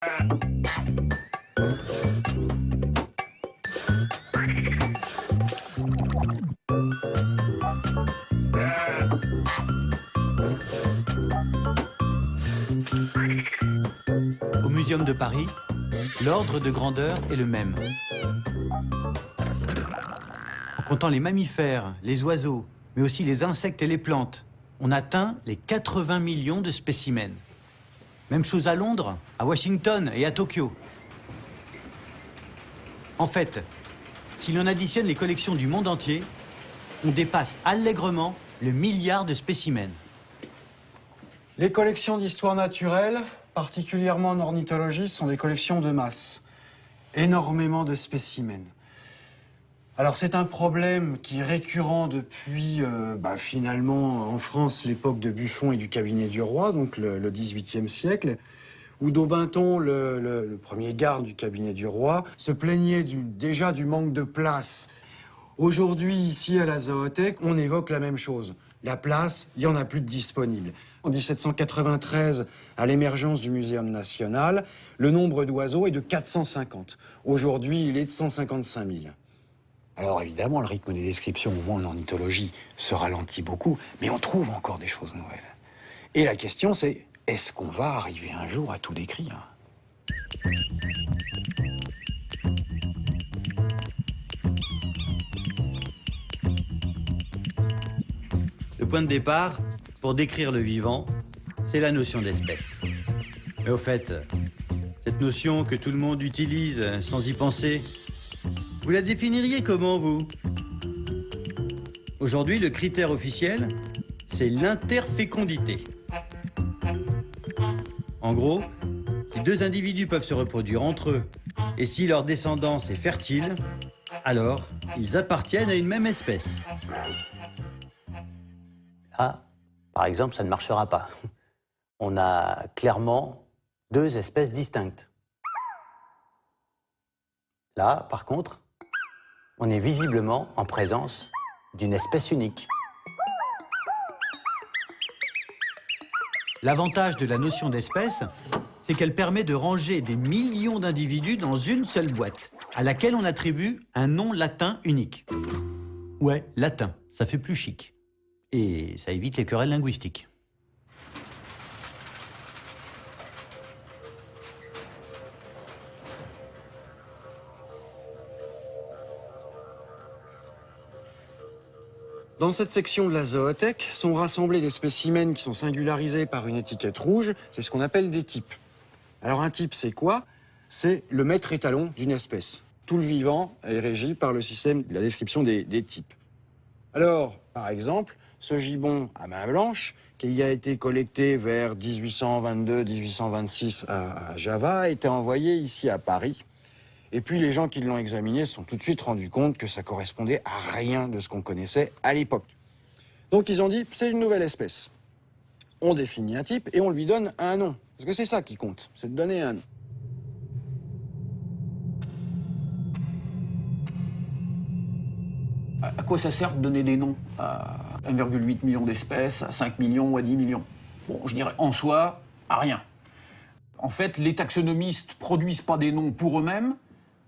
Au Muséum de Paris, l'ordre de grandeur est le même. En comptant les mammifères, les oiseaux, mais aussi les insectes et les plantes, on atteint les 80 millions de spécimens. Même chose à Londres, à Washington et à Tokyo. En fait, si l'on additionne les collections du monde entier, on dépasse allègrement le milliard de spécimens. Les collections d'histoire naturelle, particulièrement en ornithologie, sont des collections de masse. Énormément de spécimens. Alors c'est un problème qui est récurrent depuis, finalement, en France, l'époque de Buffon et du cabinet du roi, donc le XVIIIe siècle, où Daubenton, le premier garde du cabinet du roi, se plaignait déjà du manque de place. Aujourd'hui, ici à la Zoothèque, on évoque la même chose. La place, il n'y en a plus de disponible. En 1793, à l'émergence du Muséum national, le nombre d'oiseaux est de 450. Aujourd'hui, il est de 155 000. Alors évidemment, le rythme des descriptions, au moins en ornithologie, se ralentit beaucoup, mais on trouve encore des choses nouvelles. Et la question c'est, est-ce qu'on va arriver un jour à tout décrire ? Le point de départ, pour décrire le vivant, c'est la notion d'espèce. Mais au fait, cette notion que tout le monde utilise sans y penser, vous la définiriez comment, vous? Aujourd'hui, le critère officiel, c'est l'interfécondité. En gros, si deux individus peuvent se reproduire entre eux, et si leur descendance est fertile, alors ils appartiennent à une même espèce. Là, par exemple, ça ne marchera pas. On a clairement deux espèces distinctes. Là, par contre, on est visiblement en présence d'une espèce unique. L'avantage de la notion d'espèce, c'est qu'elle permet de ranger des millions d'individus dans une seule boîte, à laquelle on attribue un nom latin unique. Ouais, latin, ça fait plus chic. Et ça évite les querelles linguistiques. Dans cette section de la zoothèque sont rassemblés des spécimens qui sont singularisés par une étiquette rouge. C'est ce qu'on appelle des types. Alors un type, c'est quoi? C'est le maître étalon d'une espèce. Tout le vivant est régi par le système de la description des types. Alors, par exemple, ce gibbon à main blanche, qui a été collecté vers 1822-1826 à Java, a été envoyé ici à Paris. Et puis les gens qui l'ont examiné se sont tout de suite rendus compte que ça correspondait à rien de ce qu'on connaissait à l'époque. Donc ils ont dit, c'est une nouvelle espèce. On définit un type et on lui donne un nom. Parce que c'est ça qui compte, c'est de donner un nom. À quoi ça sert de donner des noms à 1,8 million d'espèces, à 5 millions ou à 10 millions? Bon, je dirais en soi, à rien. En fait, les taxonomistes produisent pas des noms pour eux-mêmes,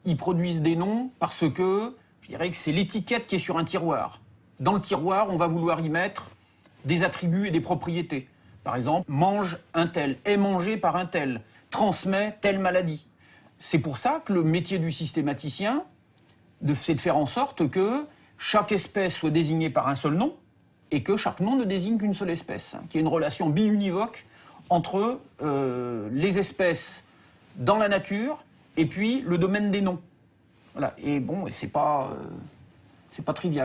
ils produisent des noms parce que, je dirais que c'est l'étiquette qui est sur un tiroir. Dans le tiroir, on va vouloir y mettre des attributs et des propriétés. Par exemple, mange un tel, est mangé par un tel, transmet telle maladie. C'est pour ça que le métier du systématicien, c'est de faire en sorte que chaque espèce soit désignée par un seul nom et que chaque nom ne désigne qu'une seule espèce, qu'il y ait une relation biunivoque entre les espèces dans la nature et puis le domaine des noms. Voilà. Et bon, c'est pas trivial.